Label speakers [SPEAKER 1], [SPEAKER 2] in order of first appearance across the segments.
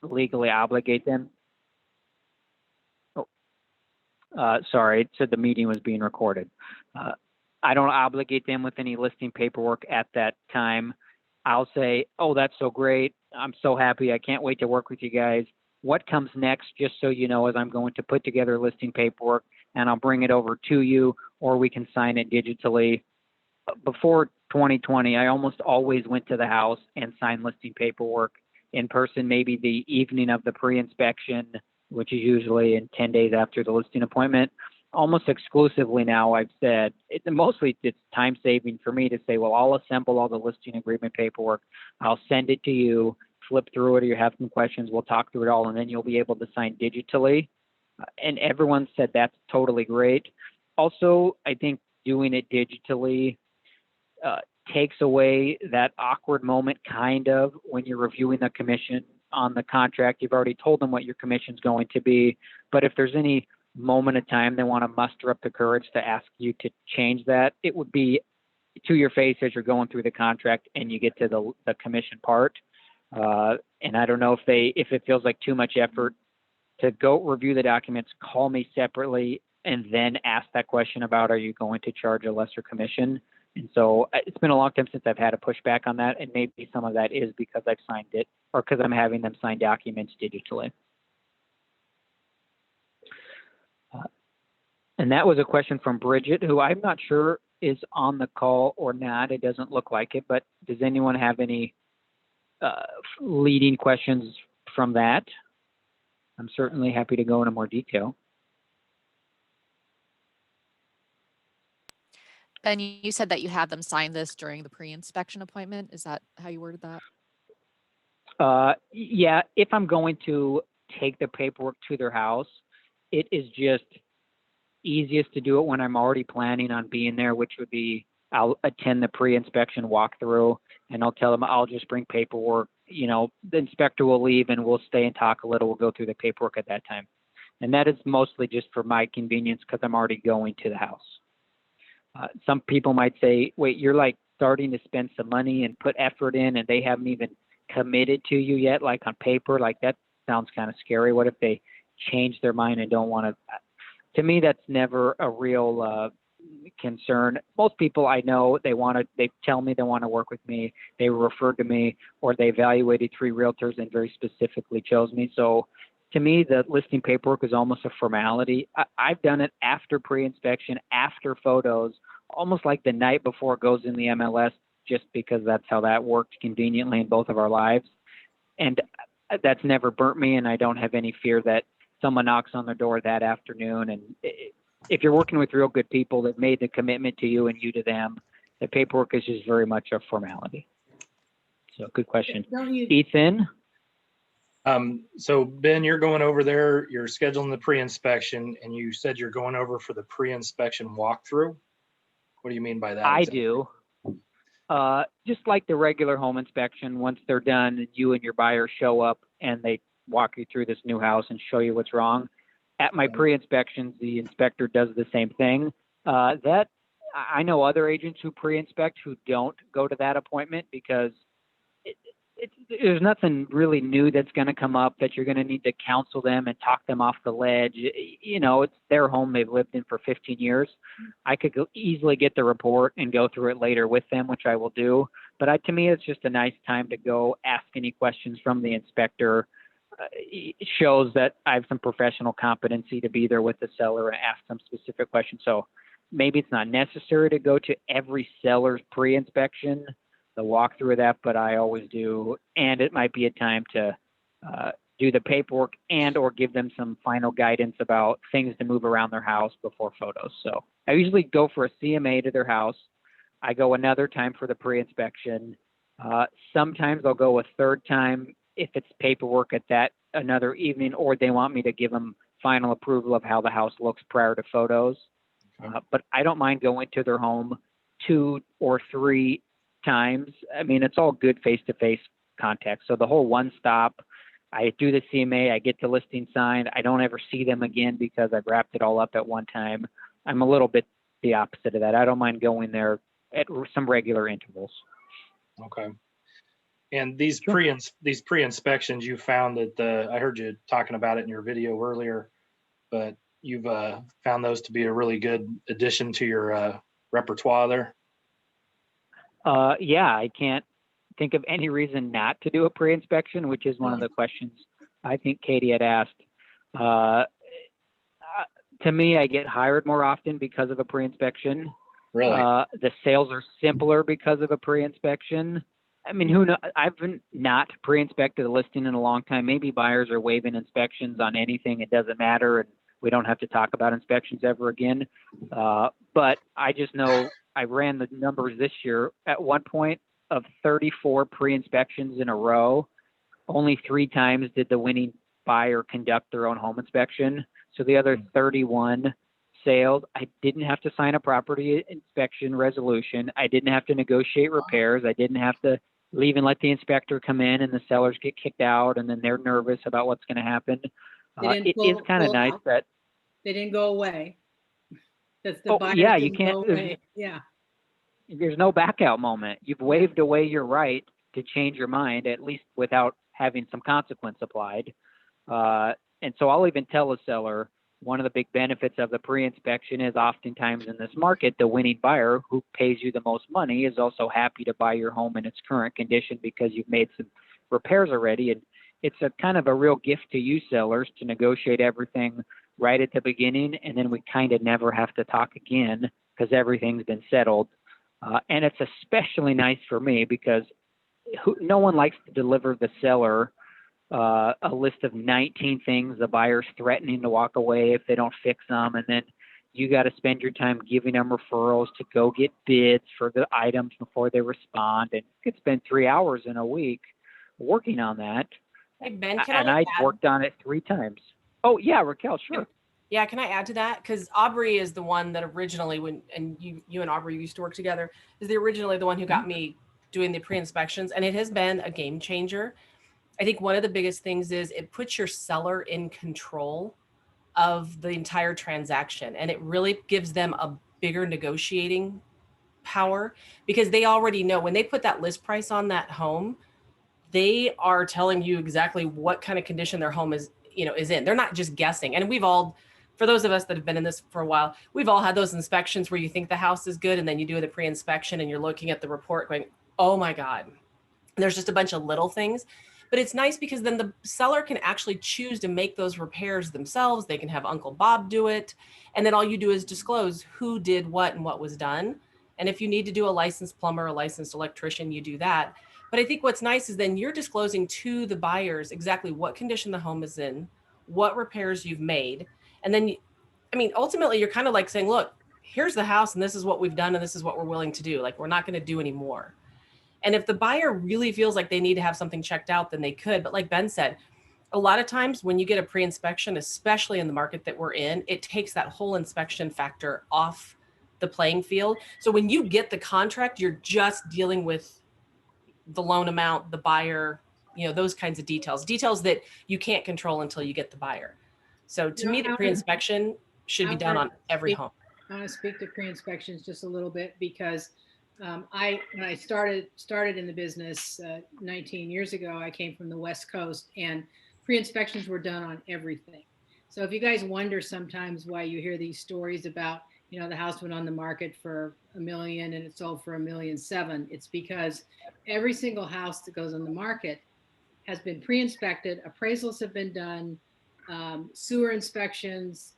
[SPEAKER 1] legally obligate them. Oh, sorry, it said the meeting was being recorded. Uh, I don't obligate them with any listing paperwork at that time. I'll say, oh, that's so great. I'm so happy. I can't wait to work with you guys. What comes next, just so you know, is I'm going to put together listing paperwork and I'll bring it over to you, or we can sign it digitally. Before 2020, I almost always went to the house and signed listing paperwork in person, maybe the evening of the pre-inspection, which is usually in 10 days after the listing appointment. Almost exclusively now, I've said, mostly it's time saving for me to say, well, I'll assemble all the listing agreement paperwork. I'll send it to you, flip through it, or you have some questions, we'll talk through it all, and then you'll be able to sign digitally. And everyone said that's totally great. Also, I think doing it digitally takes away that awkward moment kind of when you're reviewing the commission on the contract. You've already told them what your commission's going to be, but if there's any moment of time they want to muster up the courage to ask you to change that, it would be to your face as you're going through the contract and you get to the commission part. And I don't know if it feels like too much effort to go review the documents, call me separately, and then ask that question about, are you going to charge a lesser commission? And so it's been a long time since I've had a pushback on that. And maybe some of that is because I've signed it or because I'm having them sign documents digitally. And that was a question from Bridget, who I'm not sure is on the call or not. It doesn't look like it, but does anyone have any leading questions from that? I'm certainly happy to go into more detail.
[SPEAKER 2] Ben, you said that you had them sign this during the pre-inspection appointment. Is that how you worded that?
[SPEAKER 1] Yeah, if I'm going to take the paperwork to their house, it is just easiest to do it when I'm already planning on being there, which would be I'll attend the pre-inspection walkthrough and I'll tell them I'll just bring paperwork. You know, the inspector will leave and we'll stay and talk a little. We'll go through the paperwork at that time. And that is mostly just for my convenience because I'm already going to the house. Some people might say, wait, you're like starting to spend some money and put effort in and they haven't even committed to you yet, like on paper. Like that sounds kind of scary. What if they change their mind and don't want to? To me, that's never a real concern. Most people I know, they tell me they want to work with me. They were referred to me or they evaluated 3 realtors and very specifically chose me. So to me, the listing paperwork is almost a formality. I've done it after pre-inspection, after photos, almost like the night before it goes in the MLS, just because that's how that worked conveniently in both of our lives. And that's never burnt me, and I don't have any fear that someone knocks on their door that afternoon. And if you're working with real good people that made the commitment to you and you to them, the paperwork is just very much a formality. So good question. Ethan?
[SPEAKER 3] So Ben, you're going over there, you're scheduling the pre-inspection, and you said you're going over for the pre-inspection walkthrough. What do you mean by that?
[SPEAKER 1] I
[SPEAKER 3] exactly?
[SPEAKER 1] do. Just like the regular home inspection, once they're done, and you and your buyer show up and they walk you through this new house and show you what's wrong. At my pre-inspections, the inspector does the same thing. That I know other agents who pre-inspect who don't go to that appointment because there's nothing really new that's going to come up that you're going to need to counsel them and talk them off the ledge. You know, it's their home they've lived in for 15 years. I could easily get the report and go through it later with them, which I will do. But to me, it's just a nice time to go ask any questions from the inspector. It shows that I have some professional competency to be there with the seller and ask some specific questions. So maybe it's not necessary to go to every seller's pre-inspection, the walkthrough of that, but I always do. And it might be a time to do the paperwork and or give them some final guidance about things to move around their house before photos. So I usually go for a CMA to their house. I go another time for the pre-inspection. Sometimes I'll go a third time if it's paperwork at that another evening, or they want me to give them final approval of how the house looks prior to photos. But I don't mind going to their home 2 or 3 times. I mean, it's all good face-to-face contact. So the whole one stop, I do the CMA, I get the listing signed. I don't ever see them again because I've wrapped it all up at one time. I'm a little bit the opposite of that. I don't mind going there at some regular intervals.
[SPEAKER 3] Okay. And these
[SPEAKER 1] Sure.
[SPEAKER 3] pre-inspections, you found that I heard you talking about it in your video earlier, but you've found those to be a really good addition to your repertoire there.
[SPEAKER 1] Yeah, I can't think of any reason not to do a pre-inspection, which is one of the questions I think Katie had asked. Uh, to me, I get hired more often because of a pre-inspection.
[SPEAKER 3] Really?
[SPEAKER 1] The sales are simpler because of a pre-inspection. I mean, who knows? I've been not pre-inspected a listing in a long time. Maybe buyers are waiving inspections on anything. It doesn't matter, and we don't have to talk about inspections ever again. But I just know I ran the numbers this year at one point of 34 pre-inspections in a row. Only 3 times did the winning buyer conduct their own home inspection. So the other 31 sales, I didn't have to sign a property inspection resolution. I didn't have to negotiate repairs. I didn't have to leave and let the inspector come in and the sellers get kicked out and then they're nervous about what's going to happen. It is kind of nice that
[SPEAKER 4] they didn't go away. That's the buyer
[SPEAKER 1] yeah, you
[SPEAKER 4] didn't
[SPEAKER 1] can't.
[SPEAKER 4] go away. Yeah.
[SPEAKER 1] There's no back out moment. You've waived away your right to change your mind, at least without having some consequence applied. And so I'll even tell a seller, one of the big benefits of the pre-inspection is oftentimes in this market, the winning buyer who pays you the most money is also happy to buy your home in its current condition because you've made some repairs already. And it's a kind of a real gift to you sellers to negotiate everything right at the beginning. And then we kind of never have to talk again because everything's been settled. And it's especially nice for me because no one likes to deliver the seller a list of 19 things the buyer's threatening to walk away if they don't fix them. And then you got to spend your time giving them referrals to go get bids for the items before they respond. And you could spend 3 hours in a week working on that.
[SPEAKER 5] Hey, Ben,
[SPEAKER 1] And I worked on it 3 times. Oh, yeah, Raquel, sure.
[SPEAKER 5] Yeah, can I add to that? Because Aubrey is the one that originally, you and Aubrey used to work together, is originally the one who got me doing the pre-inspections. And it has been a game changer. I think one of the biggest things is it puts your seller in control of the entire transaction. And it really gives them a bigger negotiating power because they already know when they put that list price on that home, they are telling you exactly what kind of condition their home is in. They're not just guessing. And we've all, for those of us that have been in this for a while, we've all had those inspections where you think the house is good and then you do the pre-inspection and you're looking at the report going, oh my God. And there's just a bunch of little things. But it's nice because then the seller can actually choose to make those repairs themselves. They can have Uncle Bob do it. And then all you do is disclose who did what and what was done. And if you need to do a licensed plumber, a licensed electrician, you do that. But I think what's nice is then you're disclosing to the buyers exactly what condition the home is in, what repairs you've made. And then, ultimately you're kind of like saying, look, here's the house and this is what we've done and this is what we're willing to do. Like, we're not going to do any more. And if the buyer really feels like they need to have something checked out, then they could. But like Ben said, a lot of times when you get a pre-inspection, especially in the market that we're in, it takes that whole inspection factor off the playing field. So when you get the contract, you're just dealing with the loan amount, the buyer, those kinds of details that you can't control until you get the buyer. So to me, the pre-inspection should be done on every home.
[SPEAKER 4] I want to speak to pre-inspections just a little bit because when I started in the business 19 years ago, I came from the West Coast and pre-inspections were done on everything. So if you guys wonder sometimes why you hear these stories about, the house went on the market for $1 million and it sold for $1.7 million, it's because every single house that goes on the market has been pre-inspected, appraisals have been done, sewer inspections,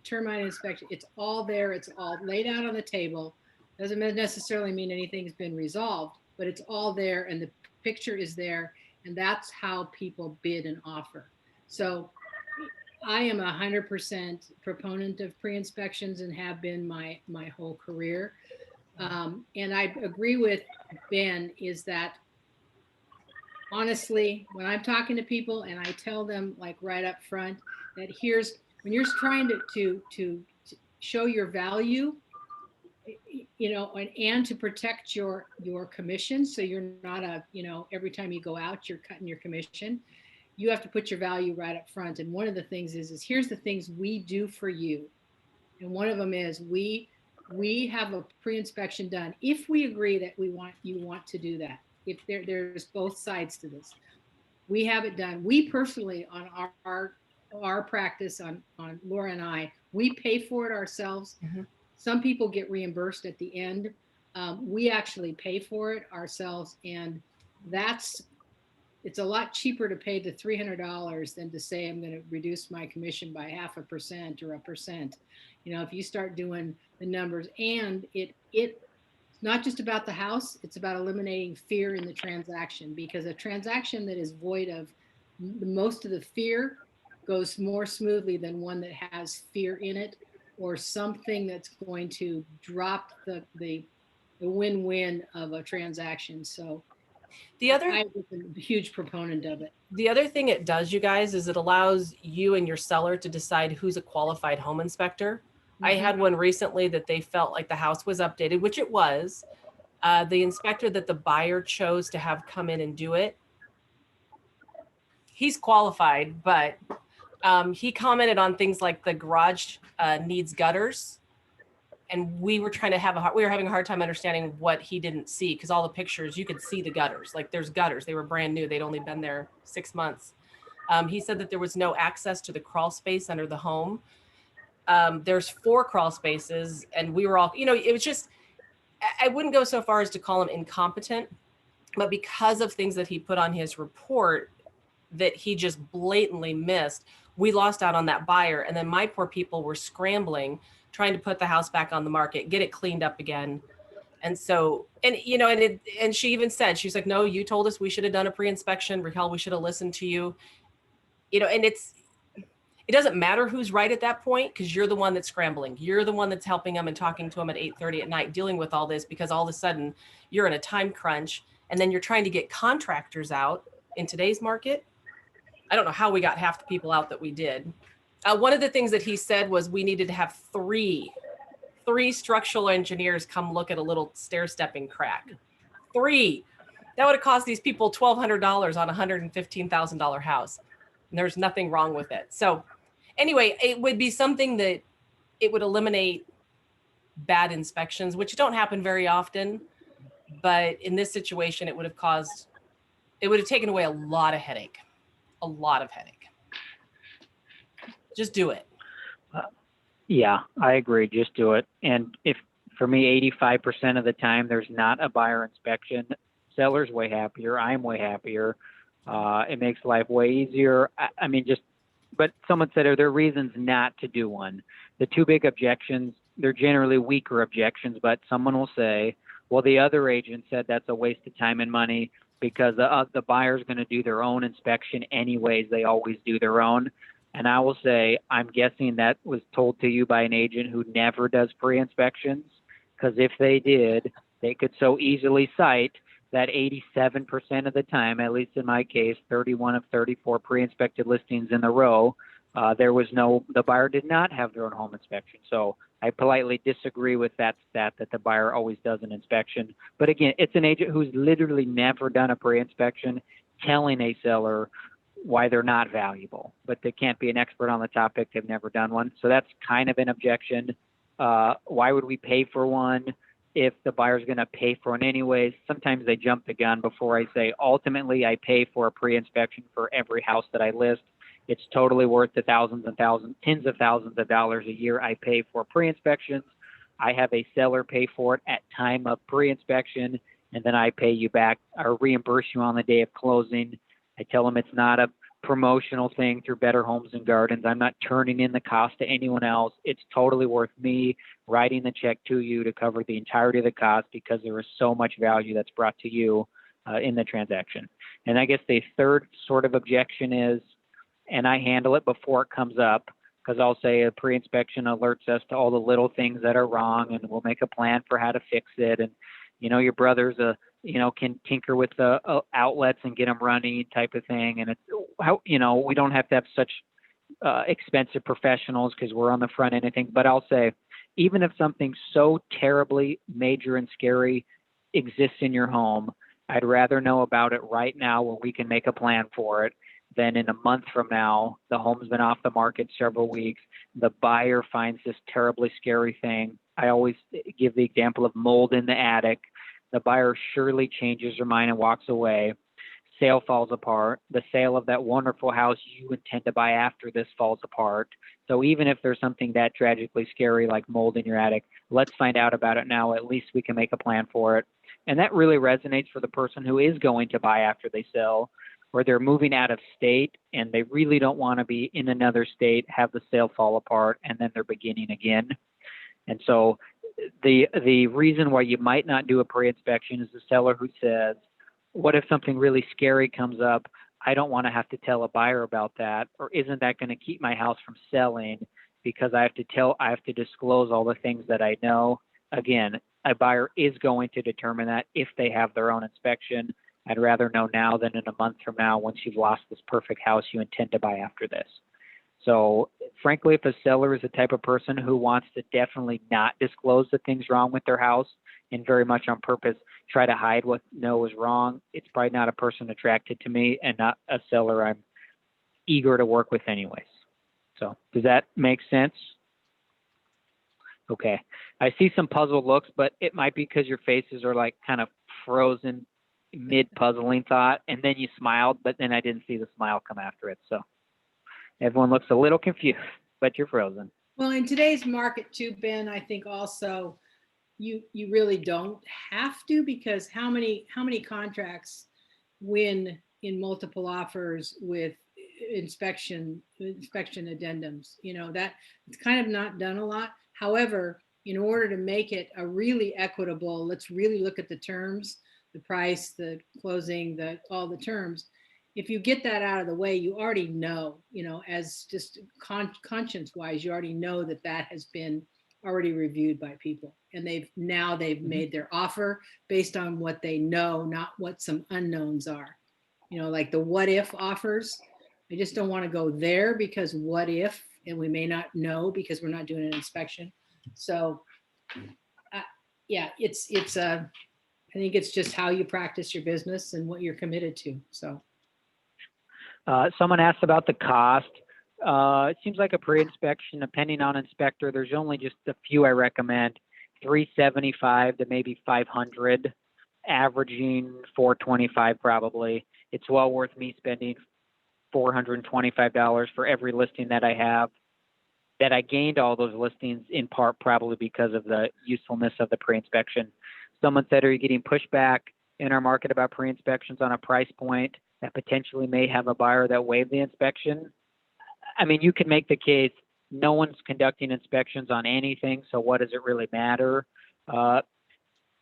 [SPEAKER 4] termite inspection, it's all there, it's all laid out on the table. Doesn't necessarily mean anything's been resolved, but it's all there and the picture is there. And that's how people bid and offer. So I am 100% proponent of pre-inspections and have been my whole career. And I agree with Ben is that honestly, when I'm talking to people and I tell them like right up front that when you're trying to show your value, and to protect your commission. So you're not every time you go out, you're cutting your commission. You have to put your value right up front. And one of the things is here's the things we do for you. And one of them is we have a pre-inspection done. If we agree that you want to do that, if there's both sides to this. We have it done. We personally on our practice on Laura and I, we pay for it ourselves. Some people get reimbursed at the end. We actually pay for it ourselves, and it's a lot cheaper to pay the $300 than to say I'm going to reduce my commission by 0.5% or 1%. If you start doing the numbers, and it's not just about the house, it's about eliminating fear in the transaction, because a transaction that is void of most of the fear goes more smoothly than one that has fear in it, or something that's going to drop the win-win of a transaction. So I'm a huge proponent of it.
[SPEAKER 5] The other thing it does, you guys, is it allows you and your seller to decide who's a qualified home inspector. I had one recently that they felt like the house was updated, which it was. The inspector that the buyer chose to have come in and do it, he's qualified, but he commented on things like the garage needs gutters. And we were having a hard time understanding what he didn't see, because all the pictures, you could see the gutters. Like, there's gutters. They were brand new. They'd only been there 6 months. He said that there was no access to the crawl space under the home. There's 4 crawl spaces, and we were all, it was just, I wouldn't go so far as to call him incompetent, but because of things that he put on his report that he just blatantly missed, we lost out on that buyer. And then my poor people were scrambling, trying to put the house back on the market, get it cleaned up again. And so, and she even said, she's like, no, you told us we should have done a pre-inspection. Raquel, we should have listened to you. And it doesn't matter who's right at that point, because you're the one that's scrambling. You're the one that's helping them and talking to them at 8:30 at night, dealing with all this, because all of a sudden you're in a time crunch, and then you're trying to get contractors out in today's market. I don't know how we got half the people out that we did. One of the things that he said was we needed to have three structural engineers come look at a little stair-stepping crack. 3. That would have cost these people $1,200 on a $115,000 house. And there's nothing wrong with it. So anyway, it would be something that it would eliminate bad inspections, which don't happen very often. But in this situation, it would have taken away a lot of headache. Just do it.
[SPEAKER 1] Yeah, I agree. Just do it. And if, for me, 85% of the time there's not a buyer inspection, seller's way happier. I'm way happier. It makes life way easier. But someone said, are there reasons not to do one? The 2 big objections, they're generally weaker objections, but someone will say, well, the other agent said that's a waste of time and money because the buyer's going to do their own inspection anyways. They always do their own. And I will say, I'm guessing that was told to you by an agent who never does pre-inspections, because if they did, they could so easily cite that 87% of the time, at least in my case, 31 of 34 pre-inspected listings in a row, the buyer did not have their own home inspection. So I politely disagree with that stat that the buyer always does an inspection. But again, it's an agent who's literally never done a pre-inspection telling a seller why they're not valuable, but they can't be an expert on the topic. They've never done one. So that's kind of an objection. Why would we pay for one if the buyer's going to pay for one anyways? Sometimes they jump the gun before I say, ultimately, I pay for a pre-inspection for every house that I list. It's totally worth the thousands and thousands, tens of thousands of dollars a year I pay for pre-inspections. I have a seller pay for it at time of pre-inspection, and then I pay you back or reimburse you on the day of closing. I tell them it's not a promotional thing through Better Homes and Gardens. I'm not turning in the cost to anyone else. It's totally worth me writing the check to you to cover the entirety of the cost, because there is so much value that's brought to you in the transaction. And I guess the third sort of objection is, and I handle it before it comes up, because I'll say a pre-inspection alerts us to all the little things that are wrong, and we'll make a plan for how to fix it. And, your brother's can tinker with the outlets and get them running type of thing. And it's how, we don't have to have such expensive professionals because we're on the front end of things. But I'll say, even if something so terribly major and scary exists in your home, I'd rather know about it right now where we can make a plan for it than in a month from now. The home's been off the market several weeks. The buyer finds this terribly scary thing. I always give the example of mold in the attic. The buyer surely changes their mind and walks away. Sale falls apart. The sale of that wonderful house you intend to buy after this falls apart. So even if there's something that tragically scary like mold in your attic, let's find out about it now. At least we can make a plan for it. And that really resonates for the person who is going to buy after they sell, or they're moving out of state and they really don't want to be in another state, have the sale fall apart, and then they're beginning again. And so the reason why you might not do a pre-inspection is the seller who says, what if something really scary comes up? I don't want to have to tell a buyer about that, or isn't that going to keep my house from selling because I have to disclose all the things that I know. Again, a buyer is going to determine that if they have their own inspection. I'd rather know now than in a month from now once you've lost this perfect house you intend to buy after this. So frankly, if a seller is the type of person who wants to definitely not disclose the things wrong with their house and very much on purpose try to hide what is wrong, it's probably not a person attracted to me and not a seller I'm eager to work with anyways. So does that make sense? Okay. I see some puzzled looks, but it might be because your faces are like kind of frozen mid-puzzling thought, and then you smiled, but then I didn't see the smile come after it. So everyone looks a little confused, but you're frozen.
[SPEAKER 4] Well, in today's market too, Ben, I think also you really don't have to, because how many contracts win in multiple offers with inspection addendums? You know, that it's kind of not done a lot. However, in order to make it a really equitable, let's really look at the terms, the price, the closing, all the terms. If you get that out of the way, you already know, you know, as just conscience wise, you already know that has been already reviewed by people, and they've made their offer based on what they know, not what some unknowns are. You know, like the what if offers. I just don't want to go there, because what if, and we may not know because we're not doing an inspection. So yeah, I think it's just how you practice your business and what you're committed to. So
[SPEAKER 1] someone asked about the cost. It seems like a pre-inspection, depending on inspector, there's only just a few I recommend, $375 to maybe $500, averaging $425 probably. It's well worth me spending $425 for every listing that I have. That I gained all those listings in part probably because of the usefulness of the pre-inspection. Someone said, are you getting pushback in our market about pre-inspections on a price point that potentially may have a buyer that waived the inspection? I mean, you can make the case no one's conducting inspections on anything, so what does it really matter?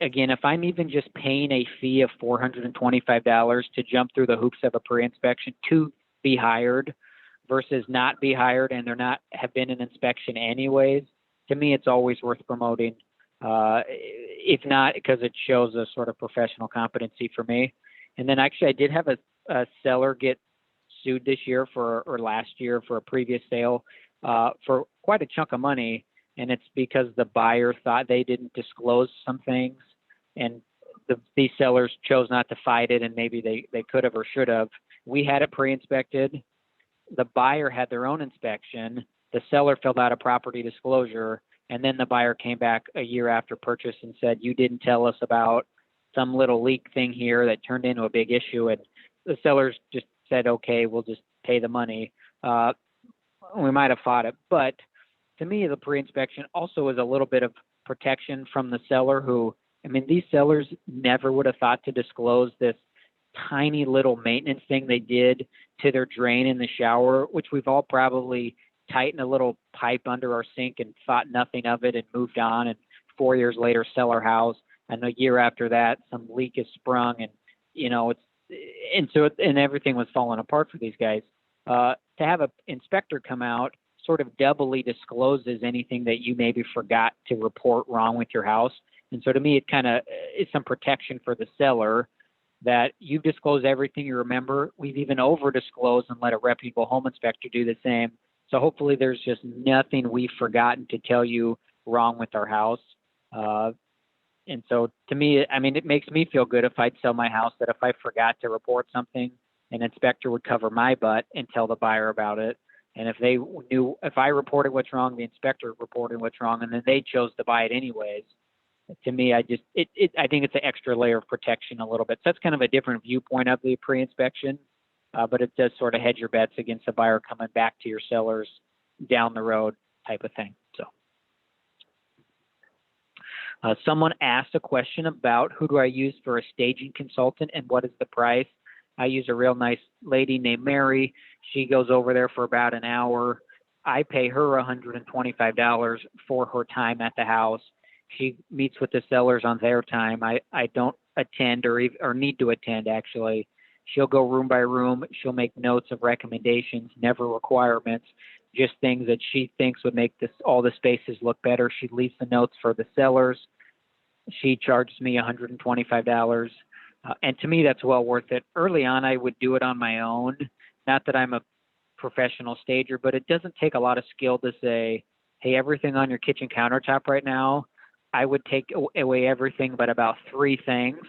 [SPEAKER 1] Again, if I'm even just paying a fee of $425 to jump through the hoops of a pre-inspection to be hired versus not be hired and they're not have been an inspection anyways, to me it's always worth promoting. If not, because it shows a sort of professional competency for me. And then actually I did have a seller get sued this year or last year for a previous sale for quite a chunk of money. And it's because the buyer thought they didn't disclose some things, and these sellers chose not to fight it, and maybe they could have or should have. We had it pre-inspected. The buyer had their own inspection. The seller filled out a property disclosure, and then the buyer came back a year after purchase and said, you didn't tell us about some little leak thing here that turned into a big issue. And the sellers just said, okay, we'll just pay the money. We might have fought it. But to me, the pre-inspection also is a little bit of protection from the seller who, I mean, these sellers never would have thought to disclose this tiny little maintenance thing they did to their drain in the shower, which we've all probably tightened a little pipe under our sink and thought nothing of it and moved on. And 4 years later, sell our house. And a year after that, some leak is sprung, and you know and everything was falling apart for these guys. To have an inspector come out sort of doubly discloses anything that you maybe forgot to report wrong with your house. And so to me, it kind of is some protection for the seller that you've disclosed everything you remember. We've even over disclosed and let a reputable home inspector do the same. So hopefully there's just nothing we've forgotten to tell you wrong with our house. And so to me, I mean, it makes me feel good if I'd sell my house, that if I forgot to report something, an inspector would cover my butt and tell the buyer about it. And if I reported what's wrong, the inspector reported what's wrong, and then they chose to buy it anyways, to me, I think it's an extra layer of protection a little bit. So that's kind of a different viewpoint of the pre-inspection, but it does sort of hedge your bets against a buyer coming back to your sellers down the road type of thing. So someone asked a question about who do I use for a staging consultant and what is the price? I use a real nice lady named Mary. She goes over there for about an hour. I pay her $125 for her time at the house. She meets with the sellers on their time. I don't attend or need to attend, actually. She'll go room by room. She'll make notes of recommendations, never requirements, just things that she thinks would make all the spaces look better. She leaves the notes for the sellers. She charges me $125. And to me, that's well worth it. Early on, I would do it on my own. Not that I'm a professional stager, but it doesn't take a lot of skill to say, hey, everything on your kitchen countertop right now, I would take away everything but about 3 things.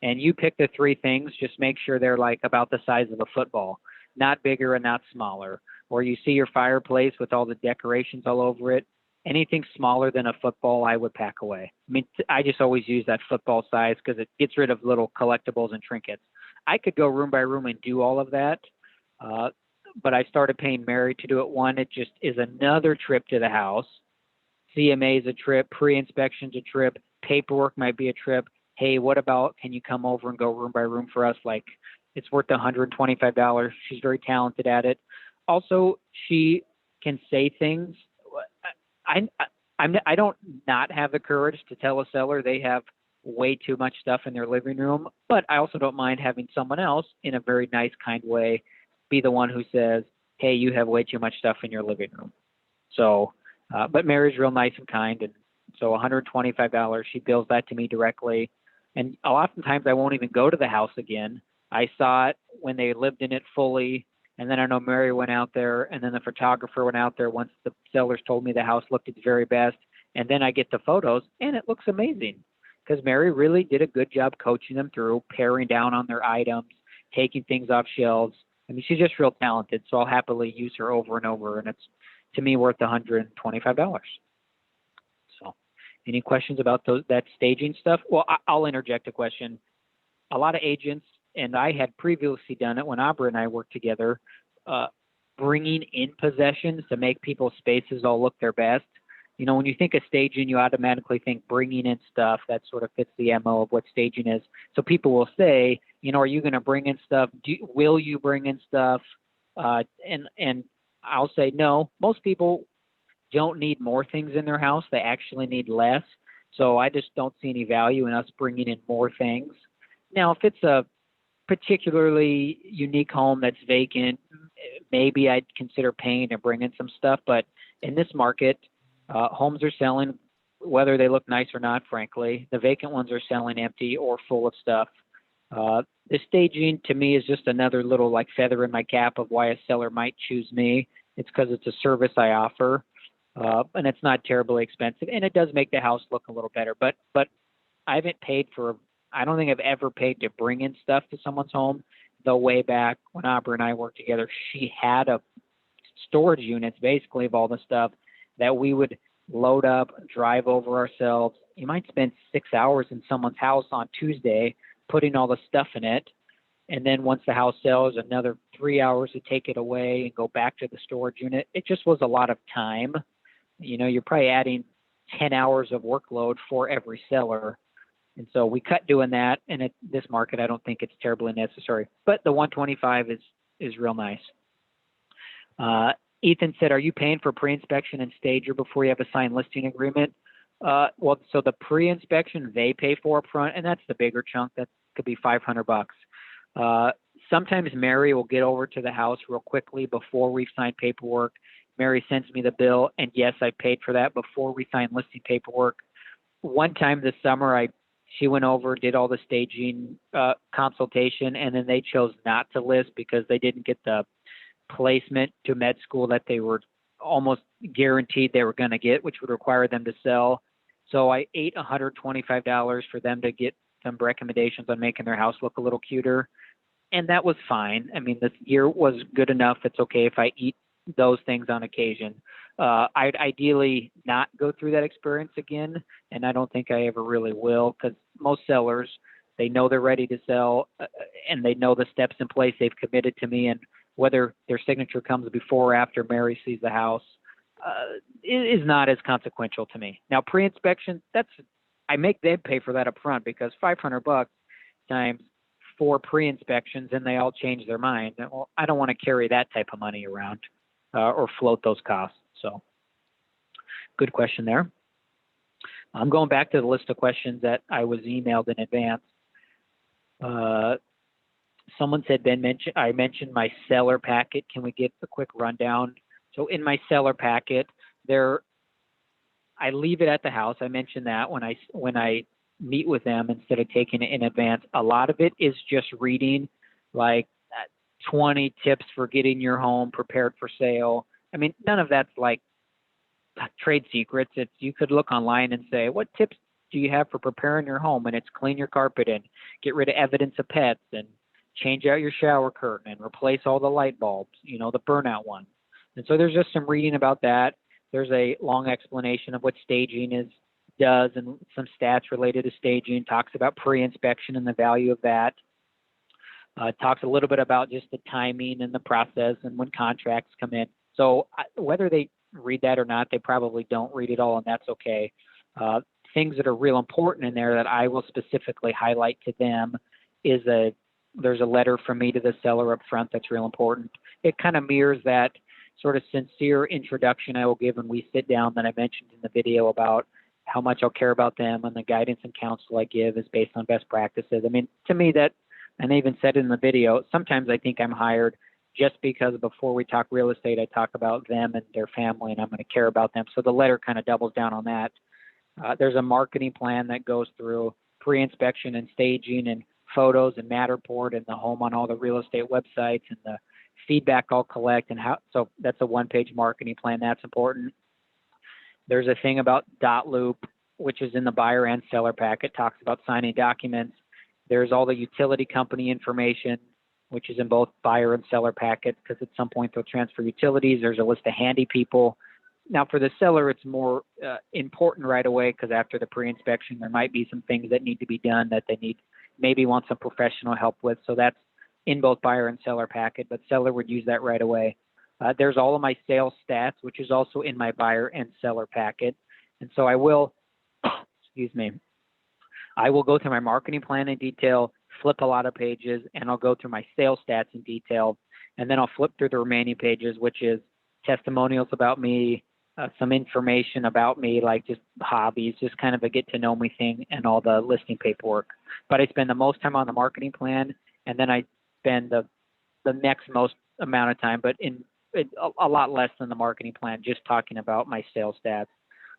[SPEAKER 1] And you pick the 3 things, just make sure they're like about the size of a football, not bigger and not smaller. Or you see your fireplace with all the decorations all over it. Anything smaller than a football, I would pack away. I mean, I just always use that football size because it gets rid of little collectibles and trinkets. I could go room by room and do all of that, but I started paying Mary to do it. One, it just is another trip to the house. CMA is a trip, pre-inspection's a trip, paperwork might be a trip. Hey, what about, can you come over and go room by room for us? Like, it's worth $125. She's very talented at it. Also, she can say things. I don't not have the courage to tell a seller they have way too much stuff in their living room, but I also don't mind having someone else in a very nice, kind way be the one who says, hey, you have way too much stuff in your living room. So, but Mary's real nice and kind, and so $125, she bills that to me directly. And oftentimes I won't even go to the house again. I saw it when they lived in it fully. And then I know Mary went out there, and then the photographer went out there once the sellers told me the house looked its very best. And then I get the photos, and it looks amazing because Mary really did a good job coaching them through, paring down on their items, taking things off shelves. I mean, she's just real talented, so I'll happily use her over and over, and it's, to me, worth $125. So any questions about that staging stuff? Well, I'll interject a question. A lot of agents, and I had previously done it when Aubrey and I worked together, bringing in possessions to make people's spaces all look their best. You know, when you think of staging, you automatically think bringing in stuff. That sort of fits the MO of what staging is. So people will say, you know, are you going to bring in stuff? Will you bring in stuff? And I'll say no. Most people don't need more things in their house. They actually need less. So I just don't see any value in us bringing in more things. Now, if it's a particularly unique home that's vacant, maybe I'd consider paying to bring in some stuff. But in this market, homes are selling whether they look nice or not, frankly. The vacant ones are selling empty or full of stuff. The staging to me is just another little like feather in my cap of why a seller might choose me. It's because it's a service I offer, and it's not terribly expensive, and it does make the house look a little better. But I haven't paid for, I don't think I've ever paid to bring in stuff to someone's home. Though way back when Aubrey and I worked together, she had a storage units basically of all the stuff that we would load up, drive over ourselves. You might spend 6 hours in someone's house on Tuesday putting all the stuff in it. And then once the house sells, another 3 hours to take it away and go back to the storage unit. It just was a lot of time. You know, you're probably adding 10 hours of workload for every seller. And so we cut doing that. And at this market, I don't think it's terribly necessary. But the 125 is real nice. Ethan said, are you paying for pre-inspection and stager before you have a signed listing agreement? Well, so the pre-inspection they pay for up front, and that's the bigger chunk. That could be $500. Sometimes Mary will get over to the house real quickly before we've signed paperwork. Mary sends me the bill, and yes, I paid for that before we signed listing paperwork. One time this summer, she went over, did all the staging consultation, and then they chose not to list because they didn't get the placement to med school that they were almost guaranteed they were going to get, which would require them to sell. So I ate $125 for them to get some recommendations on making their house look a little cuter. And that was fine. I mean, this year was good enough. It's okay if I eat those things on occasion. I'd ideally not go through that experience again, and I don't think I ever really will, because most sellers, they know they're ready to sell, and they know the steps in place they've committed to me, and whether their signature comes before or after Mary sees the house is not as consequential to me. Now, pre-inspection, I make them pay for that up front, because $500 times 4 pre-inspections and they all change their mind. Well, I don't want to carry that type of money around or float those costs. So good question there. I'm going back to the list of questions that I was emailed in advance. Someone said, I mentioned my seller packet. Can we get a quick rundown? So in my seller packet, I leave it at the house. I mentioned that when I meet with them instead of taking it in advance. A lot of it is just reading, like 20 tips for getting your home prepared for sale. I mean, none of that's like trade secrets. You could look online and say, what tips do you have for preparing your home? And it's clean your carpet and get rid of evidence of pets and change out your shower curtain and replace all the light bulbs, the burnout one. And so there's just some reading about that. There's a long explanation of what staging does and some stats related to staging, talks about pre-inspection and the value of that. Talks a little bit about just the timing and the process and when contracts come in. So whether they read that or not, they probably don't read it all, and that's okay. Things that are real important in there that I will specifically highlight to them is there's a letter from me to the seller up front that's real important. It kind of mirrors that sort of sincere introduction I will give when we sit down that I mentioned in the video about how much I'll care about them, and the guidance and counsel I give is based on best practices. I mean, to me and I even said it in the video, sometimes I think I'm hired just because before we talk real estate, I talk about them and their family, and I'm going to care about them. So the letter kind of doubles down on that. There's a marketing plan that goes through pre-inspection and staging and photos and Matterport and the home on all the real estate websites and the feedback I'll collect so that's a 1-page marketing plan. That's important. There's a thing about dot loop, which is in the buyer and seller packet, talks about signing documents. There's all the utility company information, which is in both buyer and seller packets, because at some point they'll transfer utilities. There's a list of handy people. Now for the seller, it's more important right away, because after the pre-inspection, there might be some things that need to be done that they maybe want some professional help with. So that's in both buyer and seller packet, but seller would use that right away. There's all of my sales stats, which is also in my buyer and seller packet. And so I will, I will go through my marketing plan in detail, flip a lot of pages, and I'll go through my sales stats in detail. And then I'll flip through the remaining pages, which is testimonials about me, some information about me, like just hobbies, just kind of a get to know me thing, and all the listing paperwork. But I spend the most time on the marketing plan, and then I spend the next most amount of time, but a lot less than the marketing plan, just talking about my sales stats,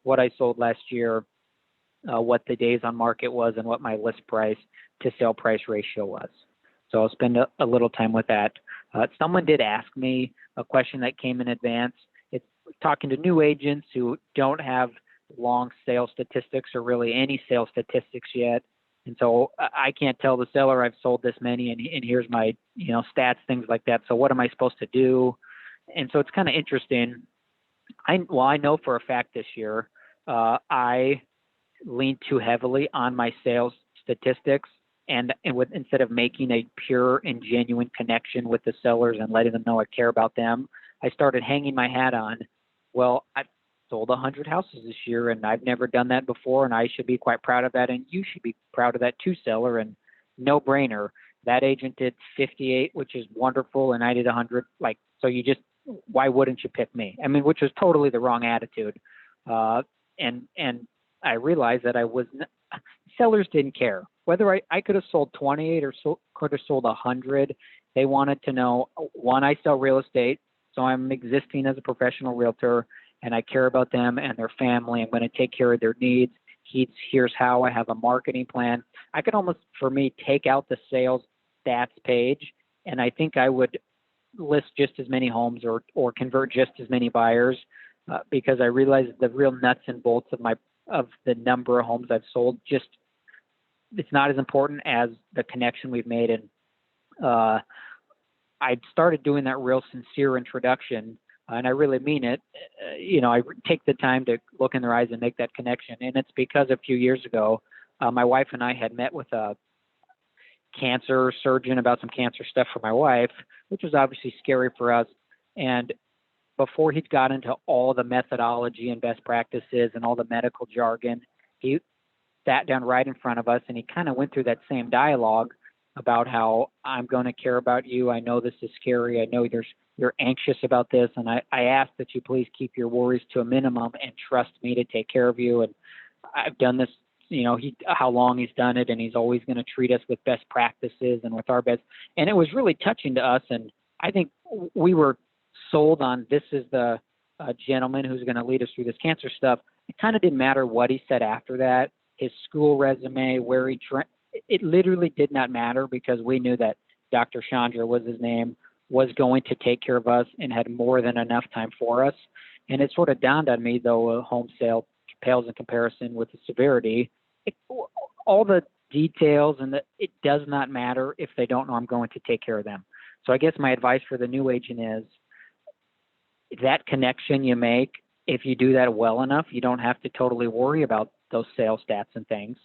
[SPEAKER 1] what I sold last year, what the days on market was, and what my list price to sale price ratio was. So I'll spend a little time with that. Someone did ask me a question that came in advance. It's talking to new agents who don't have long sales statistics or really any sales statistics yet. And so I can't tell the seller I've sold this many and here's my stats, things like that. So what am I supposed to do? And so it's kind of interesting. I know for a fact this year I leaned too heavily on my sales statistics, and instead of making a pure and genuine connection with the sellers and letting them know I care about them, I started hanging my hat on, well, I've sold 100 houses this year and I've never done that before, and I should be quite proud of that, and you should be proud of that too, seller. And no brainer, that agent did 58, which is wonderful, and I did 100. So why wouldn't you pick me? I mean, which was totally the wrong attitude. And I realized that sellers didn't care whether I could have sold 28 or could have sold 100. They wanted to know, one, I sell real estate, so I'm existing as a professional realtor, and I care about them and their family. I'm going to take care of their needs. Here's how. I have a marketing plan. I could almost, for me, take out the sales stats page, and I think I would list just as many homes or convert just as many buyers, because I realized the real nuts and bolts of the number of homes I've sold, it's not as important as the connection we've made. And I started doing that real sincere introduction and I really mean it. I take the time to look in their eyes and make that connection. And it's because a few years ago, my wife and I had met with a cancer surgeon about some cancer stuff for my wife, which was obviously scary for us. And before he'd got into all the methodology and best practices and all the medical jargon, he sat down right in front of us and he kind of went through that same dialogue about how I'm going to care about you. I know this is scary. I know you're anxious about this. And I ask that you please keep your worries to a minimum and trust me to take care of you. And I've done this, how long he's done it, and he's always going to treat us with best practices and with our best. And it was really touching to us. And I think we were sold on this is the gentleman who's going to lead us through this cancer stuff. It kind of didn't matter what he said after that, his school resume, where he trained. It literally did not matter because we knew that Dr. Chandra was his name, was going to take care of us and had more than enough time for us. And it sort of dawned on me, though, a home sale pales in comparison with the severity. All the details and it does not matter if they don't know I'm going to take care of them. So I guess my advice for the new agent is that connection you make, if you do that well enough, you don't have to totally worry about those sales stats and things.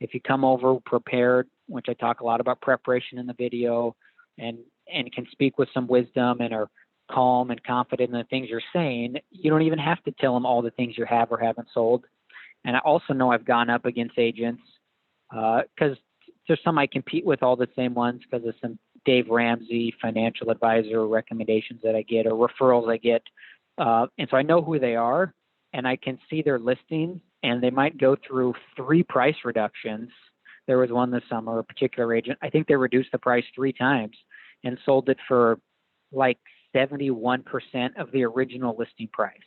[SPEAKER 1] If you come over prepared, which I talk a lot about preparation in the video, and can speak with some wisdom and are calm and confident in the things you're saying, you don't even have to tell them all the things you have or haven't sold. And I also know I've gone up against agents because there's some I compete with all the same ones because of some Dave Ramsey financial advisor recommendations that I get or referrals I get. And so I know who they are and I can see their listings, and they might go through 3 price reductions. There was one this summer, a particular agent, I think they reduced the price 3 times and sold it for like 71% of the original listing price.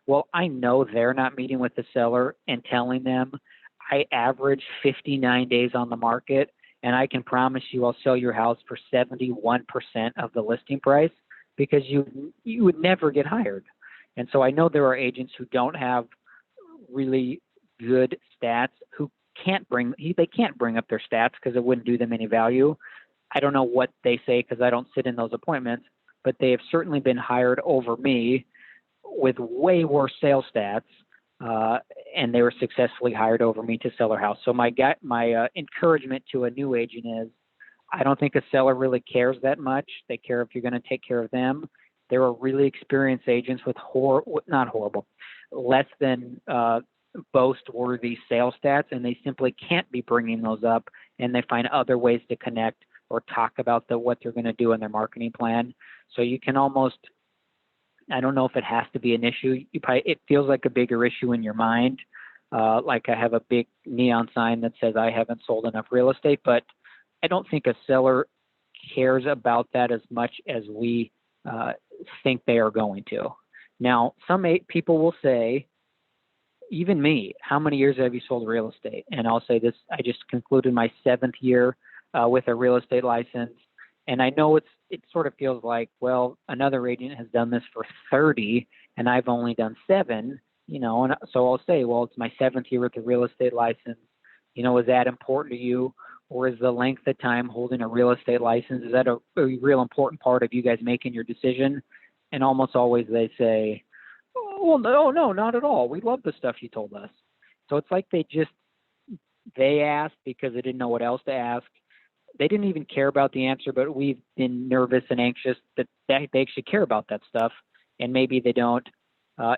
[SPEAKER 1] Well, I know they're not meeting with the seller and telling them I average 59 days on the market, and I can promise you I'll sell your house for 71% of the listing price, because you would never get hired. And so I know there are agents who don't have really good stats, who can't bring up their stats because it wouldn't do them any value. I don't know what they say because I don't sit in those appointments, but they have certainly been hired over me with way worse sales stats, and they were successfully hired over me to sell their house. So my encouragement to a new agent is, I don't think a seller really cares that much. They care if you're going to take care of them. There are really experienced agents with less than boast-worthy sales stats, and they simply can't be bringing those up, and they find other ways to connect or talk about what they're going to do in their marketing plan. So you can almost, I don't know if it has to be an issue. It feels like a bigger issue in your mind. Like I have a big neon sign that says I haven't sold enough real estate, but I don't think a seller cares about that as much as we think they are going to. Now, some people will say, even me, how many years have you sold real estate? And I'll say this, I just concluded my 7th year with a real estate license. And I know it sort of feels like, well, another agent has done this for 30 and I've only done 7, and so I'll say, well, it's my 7th year with a real estate license. Is that important to you? Or is the length of time holding a real estate license, is that a real important part of you guys making your decision? And almost always they say, oh, no, not at all. We love the stuff you told us. So it's like they asked because they didn't know what else to ask. They didn't even care about the answer, but we've been nervous and anxious that they actually care about that stuff, and maybe they don't.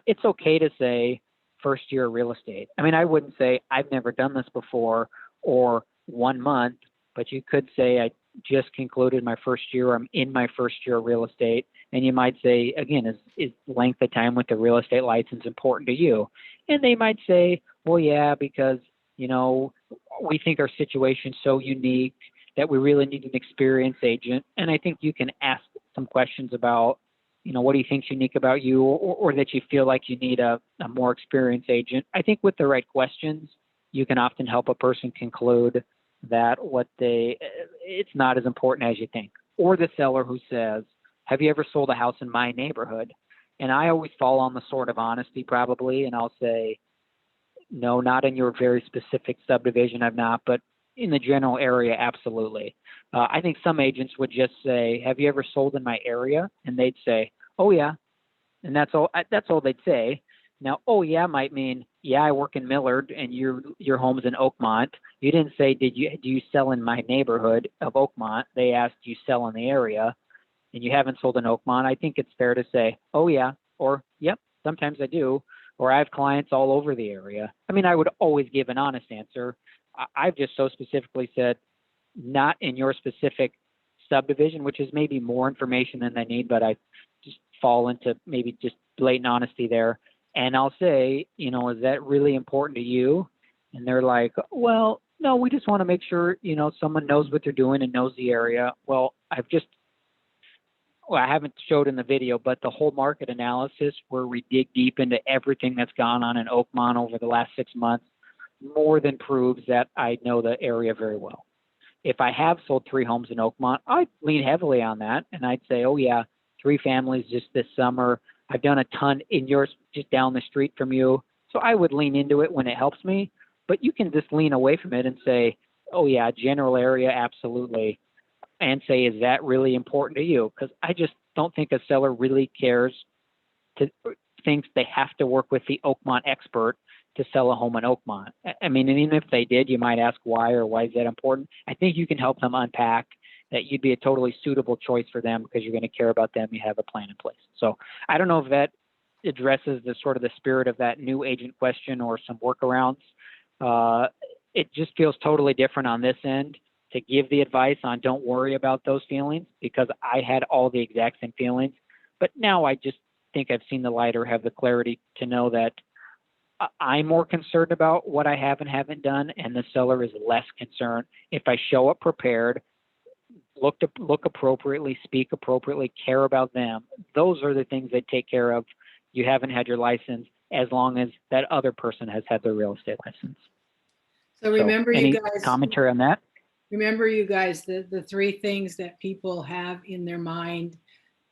[SPEAKER 1] It's okay to say first year of real estate. I mean, I wouldn't say I've never done this before or 1 month, but you could say I just concluded my first year, I'm in my first year of real estate. And you might say, again, is length of time with the real estate license important to you? And they might say, well, yeah, because, we think our situation's so unique that we really need an experienced agent. And I think you can ask some questions about, what do you think's unique about you, or that you feel like you need a more experienced agent. I think with the right questions, you can often help a person conclude that it's not as important as you think. Or the seller who says, have you ever sold a house in my neighborhood? And I always fall on the sword of honesty probably, and I'll say, no, not in your very specific subdivision, I've not, but in the general area, absolutely. I think some agents would just say, have you ever sold in my area? And they'd say, oh yeah. And that's all they'd say. Now, oh yeah, might mean, yeah, I work in Millard and your home's in Oakmont. You didn't say, do you sell in my neighborhood of Oakmont? They asked, do you sell in the area? And you haven't sold in Oakmont. I think it's fair to say, oh yeah, or yep, sometimes I do, or I have clients all over the area. I mean, I would always give an honest answer. I've just so specifically said, not in your specific subdivision, which is maybe more information than they need, but I just fall into maybe just blatant honesty there. And I'll say, is that really important to you? And they're like, well, no, we just want to make sure, someone knows what they're doing and knows the area. Well, I haven't showed in the video, but the whole market analysis where we dig deep into everything that's gone on in Oakmont over the last 6 months more than proves that I know the area very well. If I have sold 3 homes in Oakmont, I'd lean heavily on that. And I'd say, oh yeah, 3 families just this summer. I've done a ton in yours just down the street from you. So I would lean into it when it helps me, but you can just lean away from it and say, oh yeah, general area, absolutely. And say, is that really important to you? Because I just don't think a seller really thinks they have to work with the Oakmont expert to sell a home in Oakmont. I mean, and even if they did, you might ask why or why is that important? I think you can help them unpack that you'd be a totally suitable choice for them because you're going to care about them. You have a plan in place. So I don't know if that addresses the sort of the spirit of that new agent question or some workarounds. It just feels totally different on this end to give the advice on don't worry about those feelings because I had all the exact same feelings. But now I just think I've seen the light or have the clarity to know that I'm more concerned about what I have and haven't done, and the seller is less concerned. If I show up prepared, look appropriately, speak appropriately, care about them, those are the things they take care of. You haven't had your license as long as that other person has had their real estate license.
[SPEAKER 4] So remember,
[SPEAKER 1] any
[SPEAKER 4] you guys,
[SPEAKER 1] commentary on that?
[SPEAKER 4] Remember, you guys, the 3 things that people have in their mind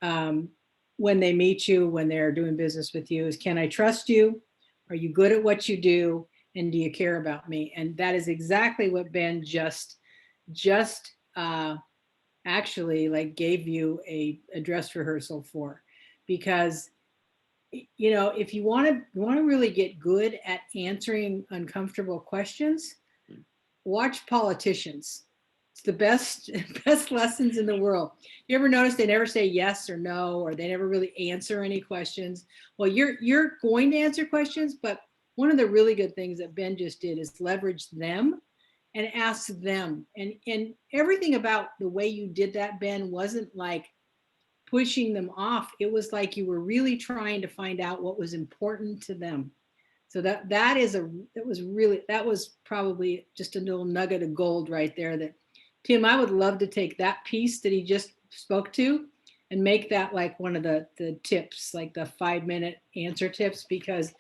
[SPEAKER 4] when they meet you, when they're doing business with you is, can I trust you? Are you good at what you do? And do you care about me? And that is exactly what Ben just actually like gave you a dress rehearsal for, because if you want to really get good at answering uncomfortable questions, watch politicians. It's the best lessons in the world. You ever notice they never say yes or no, or they never really answer any questions? Well, you're going to answer questions, but one of the really good things that Ben just did is leverage them and ask them. And everything about the way you did that, Ben, wasn't like pushing them off. It was like you were really trying to find out what was important to them. So that was probably just a little nugget of gold right there. That, Tim, I would love to take that piece that he just spoke to and make that like one of the tips, like the 5-minute answer tips, because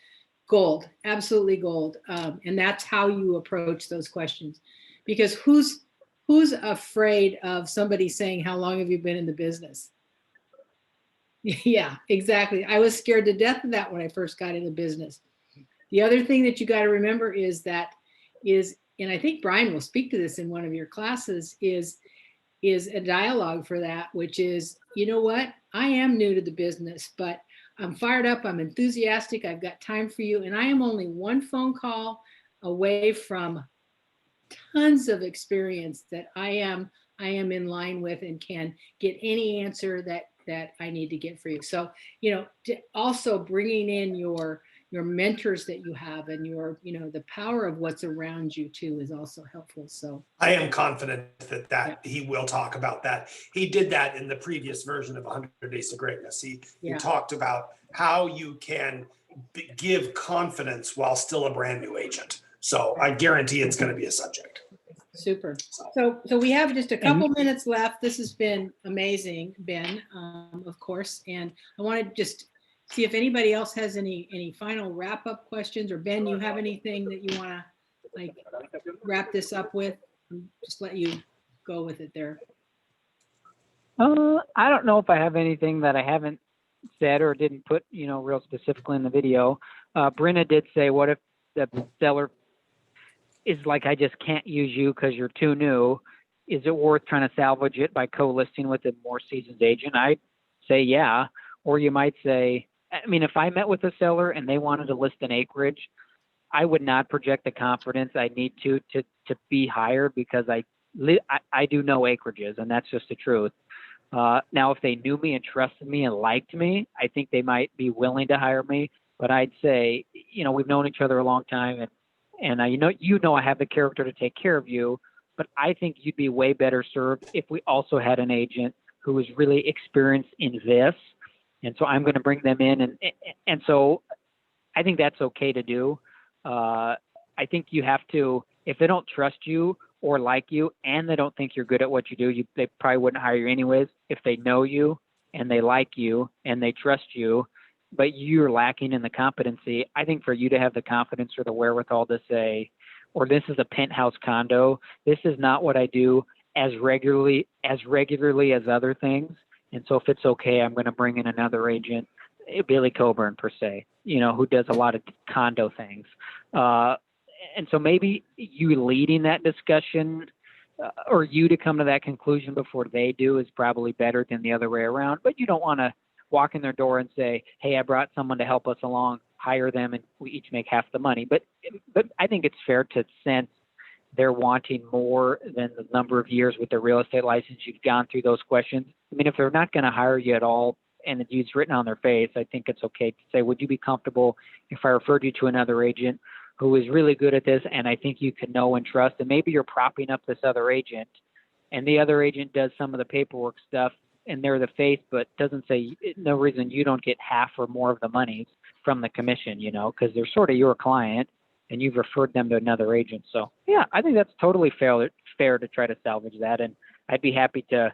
[SPEAKER 4] gold, absolutely gold. And that's how you approach those questions. Because who's afraid of somebody saying, how long have you been in the business? Yeah, exactly. I was scared to death of that when I first got into business. The other thing that you got to remember is, and I think Brian will speak to this in one of your classes, is a dialogue for that, which is, you know what? I am new to the business, but I'm fired up. I'm enthusiastic. I've got time for you. And I am only one phone call away from tons of experience that I am in line with and can get any answer that I need to get for you. So, also bringing in your mentors that you have and your, the power of what's around you too is also helpful. So
[SPEAKER 6] I am confident that he will talk about that. He did that in the previous version of 100 Days to Greatness. He talked about how you can give confidence while still a brand new agent. So I guarantee it's going to be a subject.
[SPEAKER 4] Super. So we have just a couple minutes left. This has been amazing, Ben, of course. And I want to just see if anybody else has any final wrap up questions, or Ben, you have anything that you want to like wrap this up with? Just let you go with it there.
[SPEAKER 1] I don't know if I have anything that I haven't said or didn't put, real specifically in the video. Brenna did say, what if the seller is like, I just can't use you because you're too new. Is it worth trying to salvage it by co-listing with a more seasoned agent? I'd say, yeah. Or you might say, I mean, if I met with a seller and they wanted to list an acreage, I would not project the confidence I need to be hired, because I do know acreages, and that's just the truth. Now, if they knew me and trusted me and liked me, I think they might be willing to hire me. But I'd say, we've known each other a long time, and I I have the character to take care of you. But I think you'd be way better served if we also had an agent who was really experienced in this. And so I'm going to bring them in, and so I think that's okay to do. I think you have to, if they don't trust you or like you, and they don't think you're good at what you do, they probably wouldn't hire you anyways. If they know you and they like you and they trust you, but you're lacking in the competency, I think for you to have the confidence or the wherewithal to say, or this is a penthouse condo, this is not what I do as regularly as other things. And so if it's okay, I'm going to bring in another agent, Billy Coburn per se, who does a lot of condo things. And so maybe you leading that discussion or you to come to that conclusion before they do is probably better than the other way around. But you don't want to walk in their door and say, hey, I brought someone to help us along, hire them, and we each make half the money. But I think it's fair to sense they're wanting more than the number of years with their real estate license. You've gone through those questions. I mean, if they're not going to hire you at all and it's written on their face, I think it's okay to say, would you be comfortable if I referred you to another agent who is really good at this, and I think you can know and trust, and maybe you're propping up this other agent, and the other agent does some of the paperwork stuff, and they're the face, but doesn't say no reason you don't get half or more of the money from the commission, because they're sort of your client, and you've referred them to another agent. So, yeah, I think that's totally fair to try to salvage that, and I'd be happy to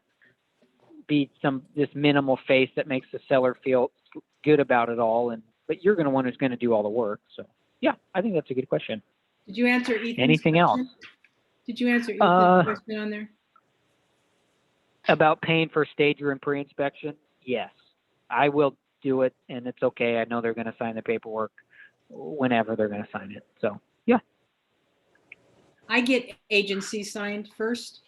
[SPEAKER 1] be this minimal face that makes the seller feel good about it all, but you're going to one who's going to do all the work, so. Yeah, I think that's a good question.
[SPEAKER 4] Did you answer Ethan's
[SPEAKER 1] Anything
[SPEAKER 4] question?
[SPEAKER 1] else?
[SPEAKER 4] Did you answer Ethan's question on there?
[SPEAKER 1] About paying for stager and pre-inspection? Yes, I will do it, and it's okay. I know they're going to sign the paperwork whenever they're going to sign it. So, yeah.
[SPEAKER 4] I get agency signed first.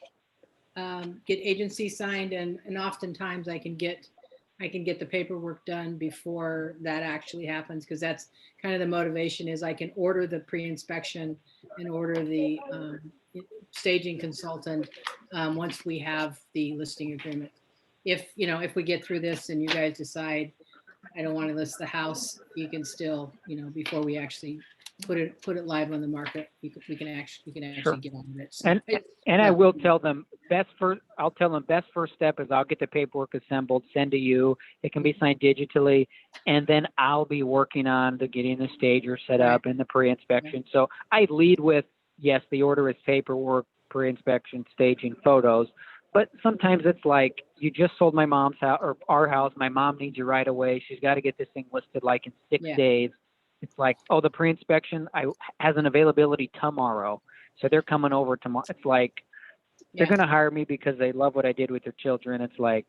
[SPEAKER 4] Get agency signed, and oftentimes I can get the paperwork done before that actually happens, because that's kind of the motivation is I can order the pre-inspection and order the staging consultant once we have the listing agreement. If we get through this and you guys decide I don't want to list the house, you can still, before we actually put it live on the market, we can actually
[SPEAKER 1] Sure.
[SPEAKER 4] get on it. So
[SPEAKER 1] and I will tell them best first step is I'll get the paperwork assembled, send to you. It can be signed digitally, and then I'll be working on getting the stager set up and the pre-inspection. So I lead with, yes, the order is paperwork, pre-inspection, staging, photos. But sometimes it's like, you just sold my mom's house or our house. My mom needs you right away. She's got to get this thing listed like in 6 days. It's like, oh, the pre-inspection has an availability tomorrow. So they're coming over tomorrow. It's like, they're going to hire me because they love what I did with their children. It's like,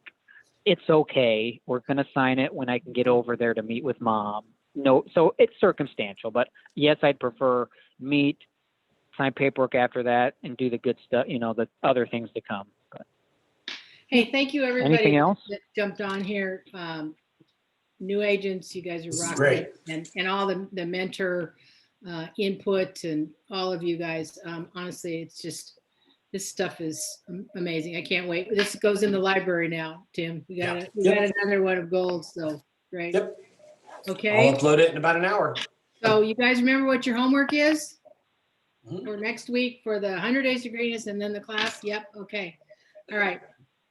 [SPEAKER 1] it's okay. We're going to sign it when I can get over there to meet with mom. No, so it's circumstantial, but yes, I'd prefer meet, sign paperwork after that, and do the good stuff, the other things to come. But,
[SPEAKER 4] hey, thank you everybody
[SPEAKER 1] anything else?
[SPEAKER 4] that jumped on here. New agents, you guys are
[SPEAKER 6] This is
[SPEAKER 4] rocking
[SPEAKER 6] great.
[SPEAKER 4] it, and all the mentor input and all of you guys. Honestly, it's just, this stuff is amazing. I can't wait. This goes in the library now, Tim. We got another one of gold. So great.
[SPEAKER 6] Yep.
[SPEAKER 4] Okay.
[SPEAKER 6] I'll upload it in about an hour.
[SPEAKER 4] So you guys remember what your homework is
[SPEAKER 6] Mhm.
[SPEAKER 4] for next week for the 100 Days of Greatness and then the class? Yep. Okay. All right.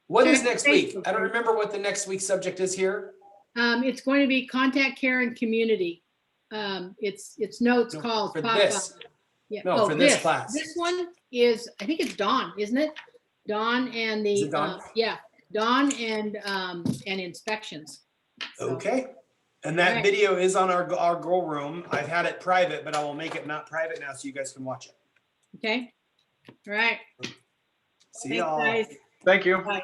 [SPEAKER 6] What is
[SPEAKER 4] Check
[SPEAKER 6] next week?
[SPEAKER 4] Facebook.
[SPEAKER 6] I don't remember what the next week's subject is here.
[SPEAKER 4] It's going to be contact care and community. It's notes,
[SPEAKER 6] No,
[SPEAKER 4] calls,
[SPEAKER 6] for
[SPEAKER 4] pop
[SPEAKER 6] this.
[SPEAKER 4] up. Yeah.
[SPEAKER 6] No, for this class.
[SPEAKER 4] This one is, I think it's Dawn, isn't it? Dawn and
[SPEAKER 6] Is
[SPEAKER 4] the
[SPEAKER 6] it Dawn?
[SPEAKER 4] Dawn and inspections. So,
[SPEAKER 6] Okay. And that
[SPEAKER 4] Alright.
[SPEAKER 6] video is on our Go Room. I've had it private, but I will make it not private now so you guys can watch it.
[SPEAKER 4] Okay. All right.
[SPEAKER 6] See
[SPEAKER 4] Thanks,
[SPEAKER 6] y'all.
[SPEAKER 4] guys.
[SPEAKER 7] Thank you.
[SPEAKER 4] Bye.